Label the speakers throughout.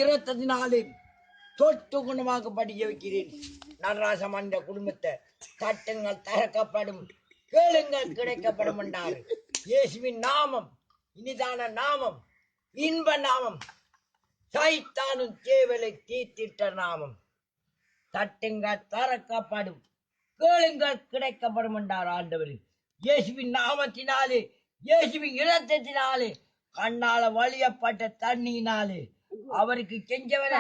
Speaker 1: இரத்தத்தினாலே தொட்டு குணமாக்கப்படி ஜெபிக்கிறேன். நடராசமன் குடும்பத்தை தட்டுங்கள் திறக்கப்படும், கேளுங்கள் கிடைக்கப்படும் என்றார். இயேசுவின் நாமம் இனிதான நாமம், இன்ப நாமம், சைத்தானும் சேவலை தீத்திட்ட நாமம். தட்டுங்கள் திறக்கப்படும், கேளுங்கள் கிடைக்கப்படும் என்றார் ஆண்டவர். இயேசுவின் நாமத்தினாலே, இயேசுவின் இரத்தத்தினாலே, கண்ணால வழியப்பட்ட தண்ணியினாலே அவருக்கு செஞ்சவரை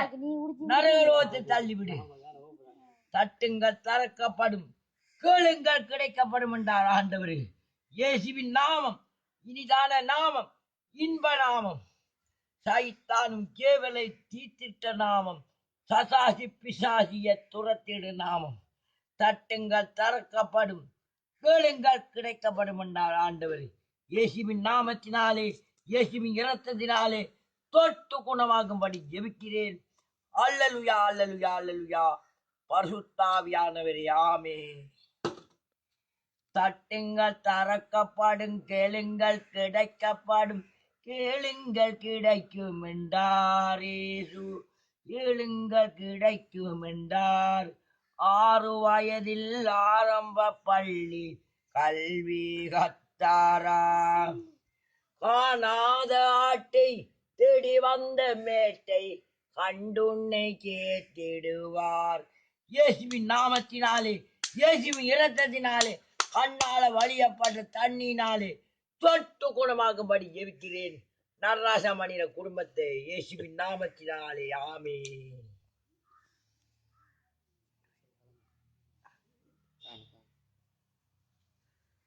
Speaker 1: நரகலோகத்தை தள்ளிவிடு. தட்டுங்கள் திறக்கப்படும், கேளுங்கள் கிடைக்கப்படும் என்றார் ஆண்டவர். இயேசுவின் நாமம் இனிதான நாமம், இன்ப நாமம், சைத்தானும் கேவலை தீத்திட்ட நாமம், சசாசி பிசாசிய துரத்திடு நாமம். தட்டுங்கள் திறக்கப்படும், கேளுங்கள் கிடைக்கப்படும் என்றார் ஆண்டவர். இயேசுவின் நாமத்தினாலே, இயேசுவின் இரத்தத்தினாலே தொட்டு குணமாகும்படி ஜெபிக்கிறேன். அல்லேலூயா, அல்லேலூயா, அல்லேலூயா. பரிசுத்தாவியானவரே, ஆமென். தட்டுங்கள் திறக்கப்படும், கேளுங்கள் கிடைக்கப்படும், கேளுங்கள் கிடைக்கும் என்றார் இயேசு. கேளுங்கள் கிடைக்கும் என்றார். 6 வயதில் ஆரம்ப பள்ளி கல்வி கத்தாரா. காணாத ஆட்டை தேடி வந்த மேட்டை கண்டுன்னை கேட்டிடுவார். இயேசுவின் நாமத்தினாலே, இயேசுவின் இரத்தத்தினாலே, கண்ணால வழியப்பட்ட தண்ணினாலே தொட்டு குணமாகும்படி ஜெபிக்கிறேன். நடராசமணியின் குடும்பத்தை இயேசுவின் நாமத்தினாலே, ஆமென்.